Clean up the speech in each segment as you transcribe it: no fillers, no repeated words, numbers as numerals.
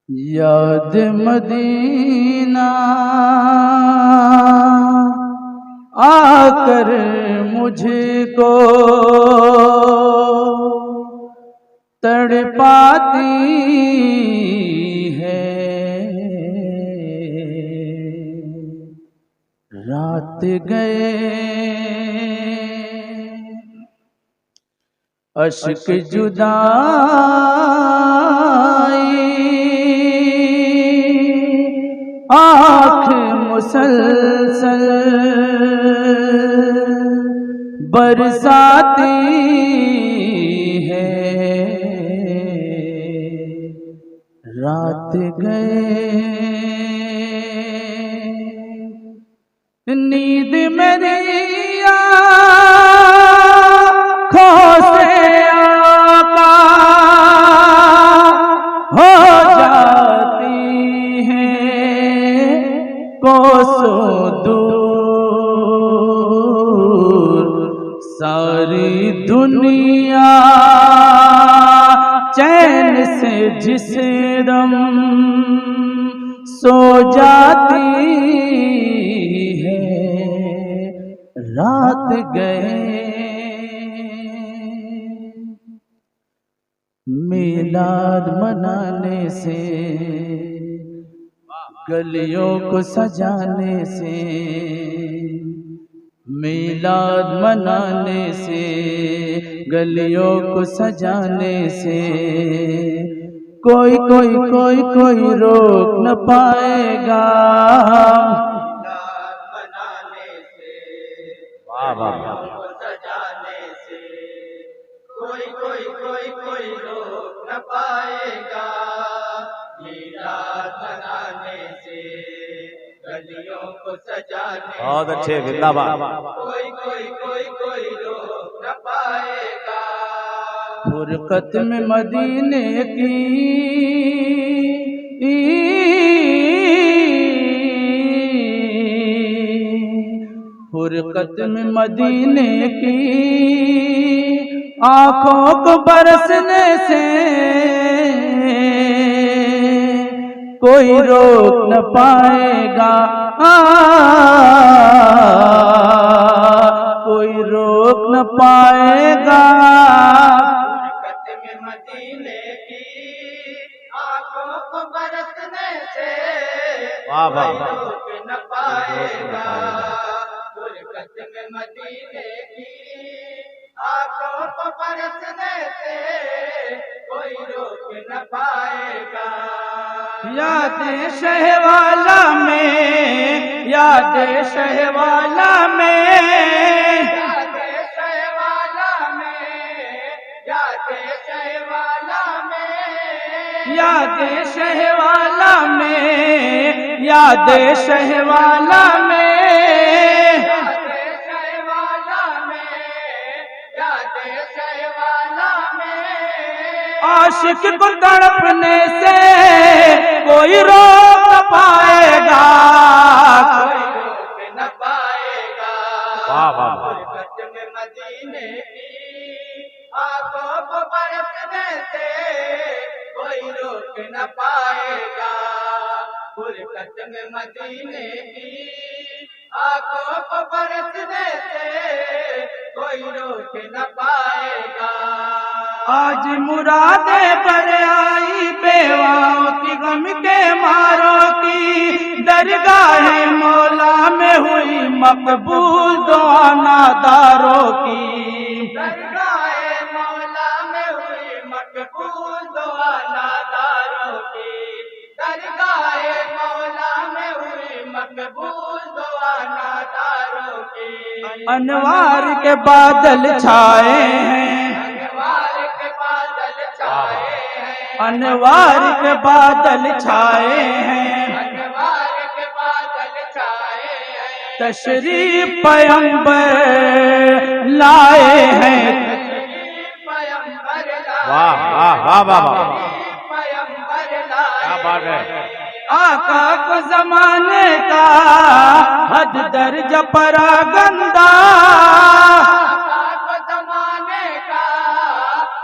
یاد مدینہ آ کر مجھ کو تڑپاتی ہے، رات گئے اشک جدائی آنکھ مسلسل برساتی ہے، رات گئے نیند میری آنکھوں سے آقا ہو جاتی ہے، کوسوں دور ساری دنیا چین سے جس دم سو جاتی ہے، رات گئے میلاد منانے سے، گلیوں کو سجانے سے، میلاد منانے سے، گلیوں کو سجانے سے کوئی کوئی کوئی کوئی روک نہ پائے گا، سجانے سے کوئی کوئی کوئی کوئی روک نہ پائے گا، میلاد منانے سے گلیوں کو سجانے بہت اچھے زندہ باد، کوئی کوئی کوئی کوئی روک نہ پائے گا، فرقت میں مدینے کی فرقت میں مدینے کی آنکھوں کو برسنے سے کوئی روک نہ پائے گا، کوئی روک نہ پائے گا، فرقت میں مدینے کی آنکھوں کو برسنے سے کوئی روک نہ پائے گا، فرقت میں مدینے کی آنکھوں کو برسنے سے کوئی روک نہ پائے گا، یاد شہ والا میں، یاد شہ والا میں، یاد شہ والا میں، یاد شہ والا میں، یاد شہ والا میں، یاد شہ والا میں، یاد شہ والا میں، یاد شہ والا میں، عاشق کو تڑپنے سے کوئی روک نہ پائے گا، کوئی روک نہ پائے گا، فرقت میں مدینے کی آنکھوں کو برسنے سے کوئی روک نہ پائے گا، فرقت میں مدینے کی آنکھوں کو برسنے سے کوئی روک نہ پائے گا، آج مرادیں پر آئی بیواؤں کی غم کے ماروں کی، درگاہ مولا میں ہوئی مقبول دعا ناداروں کی، درگاہ مولا میں ہوئی مقبول دعا ناداروں کی، درگاہ مولا میں ہوئی مقبول دعا ناداروں کی، انوار کے بادل چھائے ہیں، انوار کے بادل چھائے ہیں، انوار کے بادل چھائے ہیں، انوار کے بادل چھائے ہیں، تشریف پیغمبر لائے ہیں، پیغمبر واہ واہ واہ واہ، پیغمبر کیا بات ہے، آقا کو زمانے کا حد درجہ پراگندہ، زمانے کا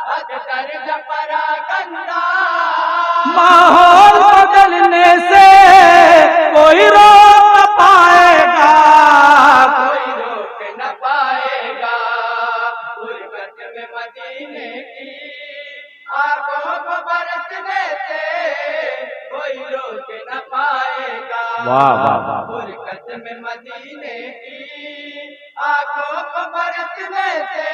حد درجہ پراگندہ، ماحول واہ واہ واہ برکت میں مدینے کی آنکھوں کو برسنے سے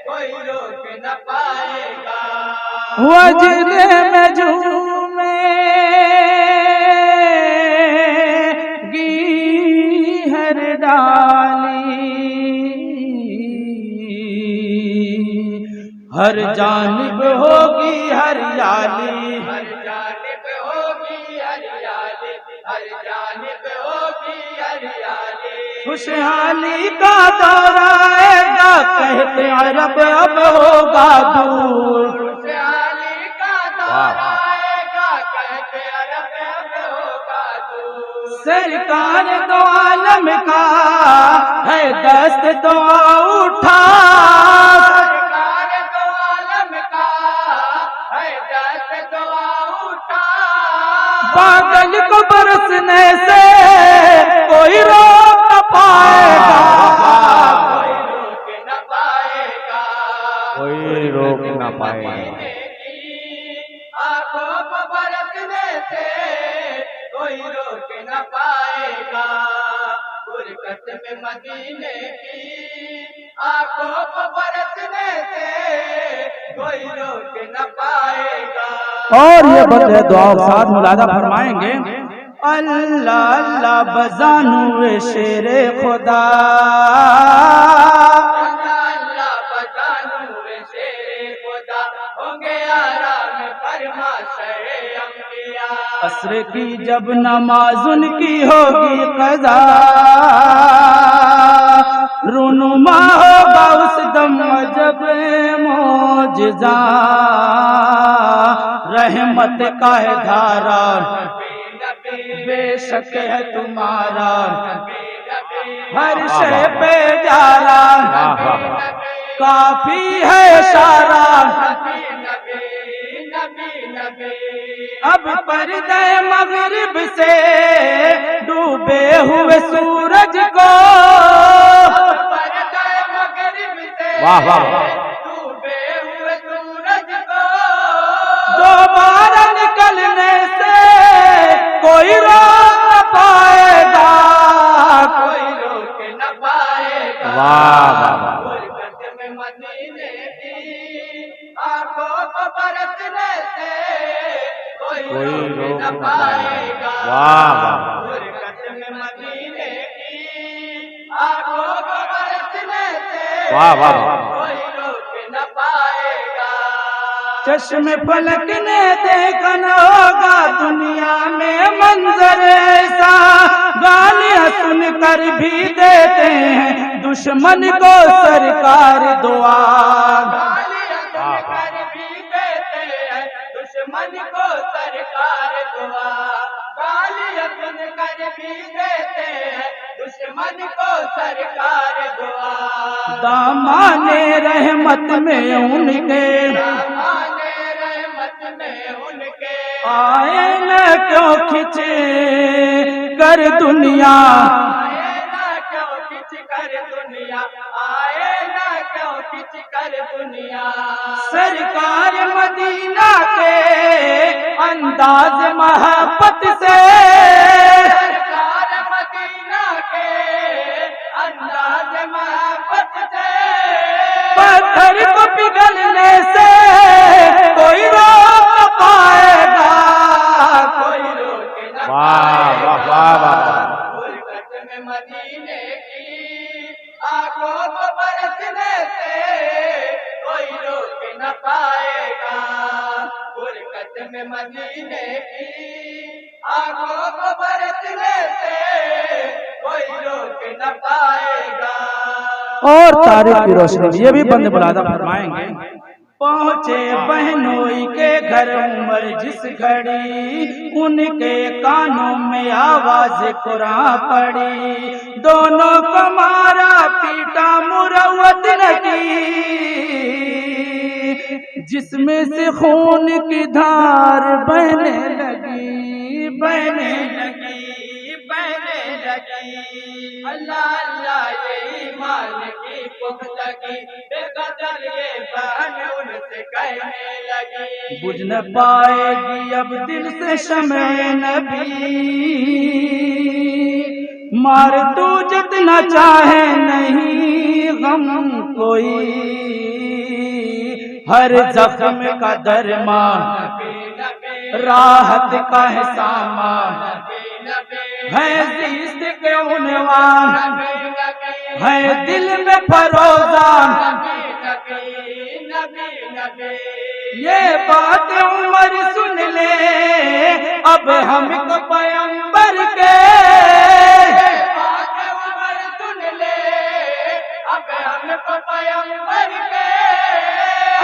کوئی روک نہ پائے گا وجدے میں جھومے گی ہر ڈالی ہر جانب ہوگی ہریالی ہر جانب ہوگی ہریالی ہر جانب ہوگی ہریالی خوشحالی کا دور آئے گا کہتے عرب اب ہوگا دور خوشحالی کا دور آئے گا کہتے عرب اب ہوگا دور سرکار دو عالم کا ہے دست دعا اٹھا سرکار دو عالم کا ہے دست دعا اٹھا بادل کو برسنے سے کوئی روک نہ پائے گا کوئی روک نہ پائے گا کوئی روک نہ پائے گا آنکھوں کو برسنے سے کوئی روک نہ پائے گا برکت میں مدینے کی آنکھوں کو برسنے سے کوئی روک نہ پائے گا اور یہ بندے دعا کے ساتھ ملاحظہ فرمائیں گے اللہ اللہ بزانو شیر خدا اللہ بجانو شیر خدا ہوں گے آرام فرما شہ انبیاء عصر کی جب نماز ان کی ہوگی قضا رونما ہوگا اس دم جب معجزہ رحمت کا ہے دھارا بے شک ہے تمہارا ہر شے پہ جارا کافی ہے اشارہ اب پردہ مغرب سے ڈوبے ہوئے سورج کو واہ واہ ڈوبے ہوئے سورج کو دوبارہ نکلنے سے کوئی روک نہ پائے گا کوئی روک نہ پائے گا واہ واہ واہ برکت میں مدینے کی آنکھوں کو برسنے سے کوئی روک نہ پائے گا واہ واہ برکت میں مدینے کی آنکھوں کو برسنے سے واہ واہ کوئی روک نہ پائے گا چشم فلک نے دیکھا نہ ہوگا دنیا میں منظر ایسا گالیاں سن کر بھی دیتے ہیں دشمن کو سرکار دعا گالیاں سن کر بھی دیتے ہیں دشمن کو سرکار دعا گالیاں سن کر بھی دیتے ہیں دشمن کو سرکار دعا دامان رحمت میں ان کے دامان رحمت میں ان کے آئے نہ کیوں کھچے کر دنیا آئے نہ کیوں کھچ کر دنیا آئے نہ کیوں کھچ کر دنیا سرکار مدینہ کے انداز محبت سے سرکار مدینہ کے انداز محبت سے پتھر کو پگھلنے سے کوئی روک نہ پائے گا کوئی روک نہ واہ واہ واہ واہ برکت میں مدینے کی آنکھوں کو برسنے سے کوئی روک نہ پائے گا برکت میں مدینے کی آنکھوں کو برسنے سے کوئی روک نہ پائے گا اور تاریخ کی روشنی میں یہ بھی بند ملاحظہ فرمائیں گے پہنچے بہنوئی کے گھر عمر جس گھڑی ان کے کانوں میں آواز قرآن پڑی دونوں کو مارا پیٹا مروت نہ کی جس میں سے خون کی دھار بہنے لگی بہنے لگی بہنے لگی اللہ اللہ یہ ایمان کی پختگی بے قدر یہ بہن ان سے کہنے لگی بجھ نہ پائے گی اب دل سے شمع نبی مار تو جتنا چاہے نہیں غم کوئی ہر زخم کا درمان راحت کا ہے سامان ہے زیست کے عنوان ہے دل میں فروزان یہ بات عمر سن لے اب ہم کو پیغمبر کے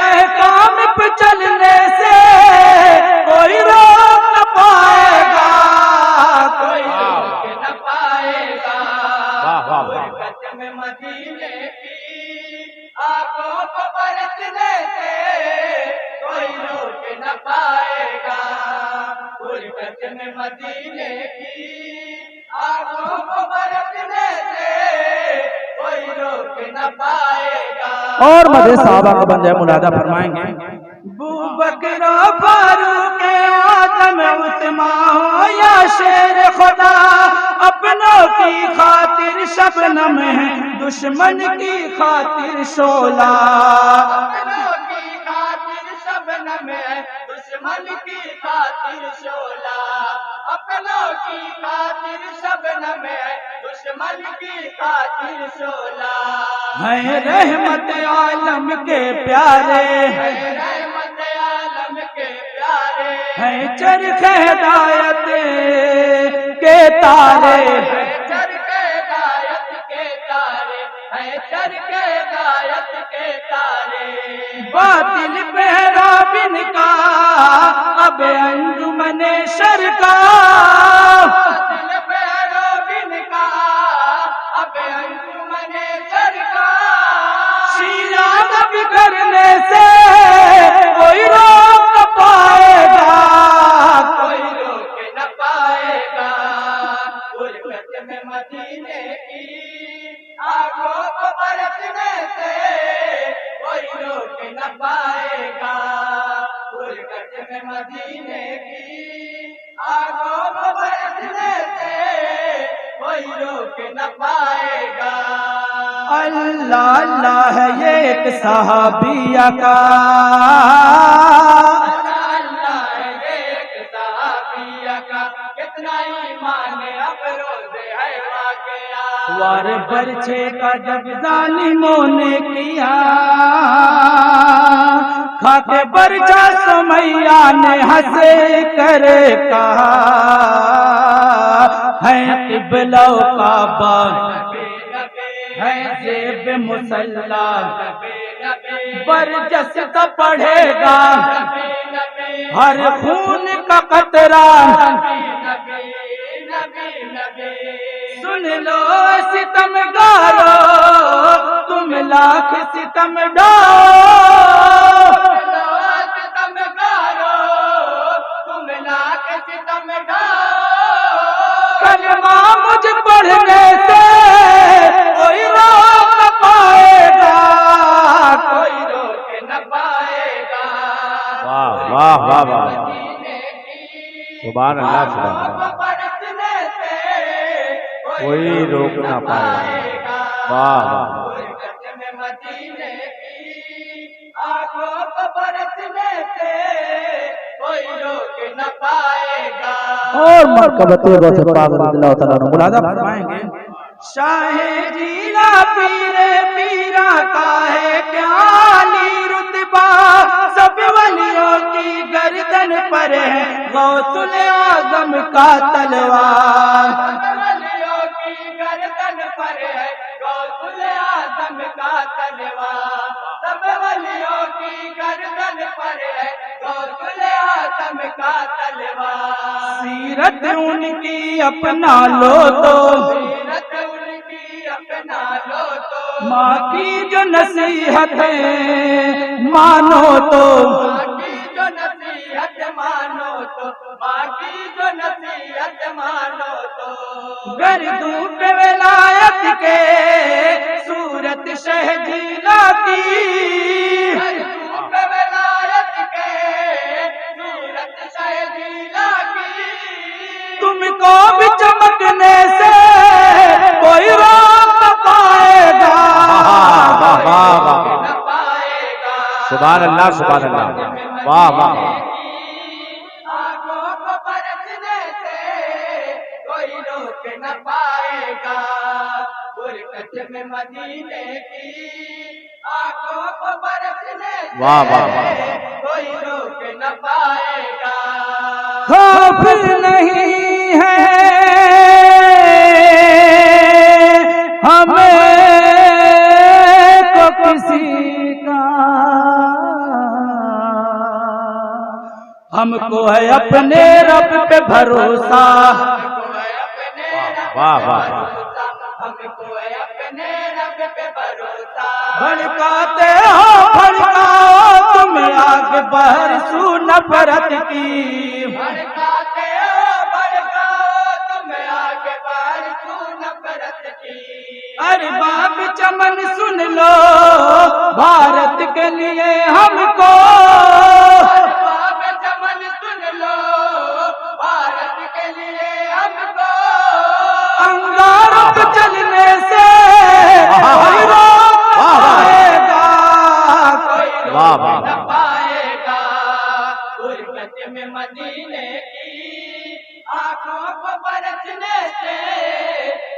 احکام پہ چلنے سے کوئی روک نہ پائے گا کوئی روک نہ پائے گا واہ واہ واہ برکت میں مدینے کی آنکھوں کو برسنے سے کوئی روک نہ پائے گا برکت میں مدینے کی آنکھوں کو برسنے سے کوئی روک نہ پائے گا اور مدد صحابہ کا بندہ ملادہ فرمائیں گے بکر فاروق اعظم عثمان ہو یا شیر خدا اپنوں کی خاطر شبنم ہے دشمن کی خاطر شعلہ اپنوں کی خاطر شبنم ہے دشمن کی خاطر شعلہ اپنوں کی خاطر شبنم ہے دشمن کی خاطر شعلہ ہے رحمت عالم کے پیارے رحمت عالم کے پیارے ہے چرخ ہدایت کے تارے چرخ ہدایت کے تارے ہے چرخ ہدایت کے تارے باطل پہرا بن کا اب انجمن شر کا باطل پہرا بن کا اب انجمن شر کا شیران بگڑنے سے کوئی روک نہ پائے گا کوئی روک نہ پائے گا برکت میں مدینے کی آنکھوں کو برسنے سے کوئی روک نہ پائے گا برکت میں مدینے کی آنکھوں کو برسنے سے کوئی روک نہ پائے گا اللہ اللہ ہے یہ ایک صحابیہ کا اللہ ہے ایک صحابیہ کا کتنا ایمان افروز ہے واقعہ وار برچے کا جب ظالموں نے کیا کھا کے برچا سمیہ نے ہنسے کر کہا ہے قبلہ و کعبہ ہے زیب مسلح برجس کا پڑھے گا ہر خون کا قطرہ سن لو ستم گارو تم لاکھ ستم ڈالو ستم گارو تم لاکھ ستم ڈالو کلمہ مجھ پڑھنے سے کوئی روک نہ پائے گا کوئی روک نہ پائے گا واہ واہ واہ واہ مدینے کی سبحان اللہ سبحان اللہ آنکھوں کو برسنے سے کوئی روک نہ پائے گا واہ واہ برکت میں مدینے کی آنکھوں کو برسنے سے کوئی روک نہ پائے گا اور مرکبت غوث پاک رضی اللہ تعالیٰ عنہ ملادہ فرمائیں گے شاہ جیلا پیر پیرا کا ہے کیا عالی رتبہ سب ولیوں کی گردن پر ہے غوث الاعظم کا تلوار ولیوں کی گردن پر ہے غوث الاعظم کا تلوار سب ولیوں کی گردن پر ہے غوث الاعظم کا تلوار سیرت ان کی اپنا لو تو سیرت ان کی اپنا لو تو ماں کی جو نصیحت ہے مانو تو ماں کی جو نصیحت مانو تو ماں ماں کی جو نصیحت مانو تو گردوں پہ ولایت کے صورت شہزیلا کی، گردوں پہ ولایت کے صورت شہزیلا کی، تم کو بھی چمکنے سے کوئی روک نہ پائے گا۔ واہ واہ واہ، نہ پائے گا سبحان اللہ سبحان اللہ، واہ واہ واہ، آنکھوں کو برسنے سے کوئی روک نہ پائے گا، برکت میں مدینے کی آنکھوں کو برسنے واہ واہ واہ، سے کوئی روک نہ پائے گا۔ خوف نہیں ہے ہمیں کو کسی کا، ہم کو ہے اپنے رب پہ بھروسہ، واہ واہ واہ، ہم کو ہے اپنے رب پہ بھروسہ، بھڑکاتے ہو بھڑکاؤ تم آگ برسو نفرت کی، بھڑکاتے ہو بھڑکاؤ تم آگے برسو نفرت کی، ارباب چمن سن لو بھارت کے لیے ہم کو، ارباب چمن سن لو بھارت کے لیے ہم کو، انگاروں پہ چلنے سے کوئی روک نہ پائے گا، کوئی واہ روک واہ نہ واہ، پائے گا، برکت میں مدینے کی آنکھوں کو برسنے سے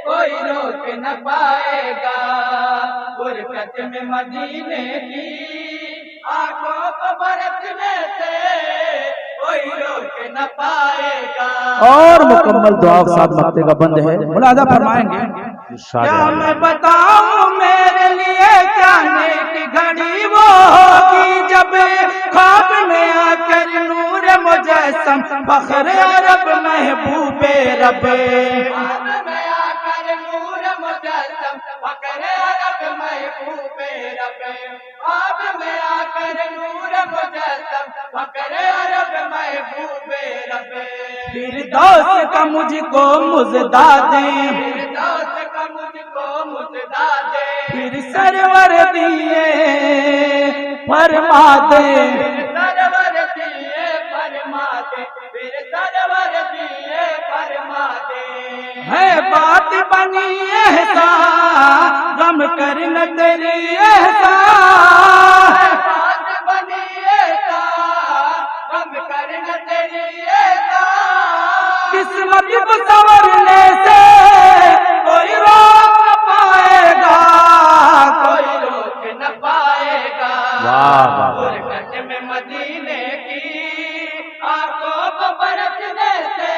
کوئی روک نہ پائے گا، برکت میں مدینے کی آنکھوں کو برسنے سے کوئی روک نہ پائے گا۔ اور مکمل دعا کے ساتھ مقطع کا بند ہے، ملاحظہ فرمائیں گے، کیا میں بتاؤں میرے لیے کیا نیک گھڑی وہ ہوگی جب خواب میں آ کر نور مجسم فخر عرب محبوب رب، خواب میں آ کر نور مجسم فخر عرب محبوب رب، خواب میں آ کر نور مجسم فخر عرب محبوب رب، فردوس کا مجھ کو مزدہ دیں، فردوس کا مجھ کو مزدہ دے، پھر سرور دیے فرما دیں، سرور دیے فرما دے، پھر سرور دیے فرما دے، ہے بات بنی احسان غم کرنا تیری احسان، بات بنی ایسا غم کرنا تیری ایسا، قسمت کو سنورنے سے کوئی روک نہ پائے گا، کوئی روک نہ پائے گا، واہ واہ واہ، برکت میں مدینے کی آنکھوں کو برسنے سے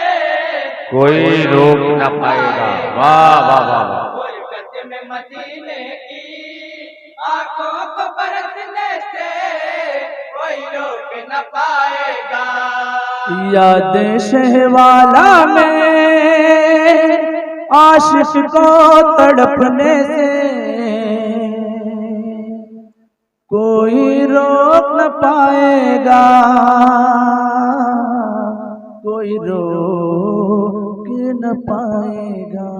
کوئی روک نہ پائے گا، واہ واہ واہ واہ، برکت میں مدینے کی آنکھوں کو برسنے سے کوئی روک نہ پائے گا۔ یاد شہوالا میں عاشق کو تڑپنے سے کوئی روک نہ پائے گا، کوئی روک نہ پائے گا۔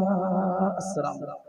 السلام علیکم۔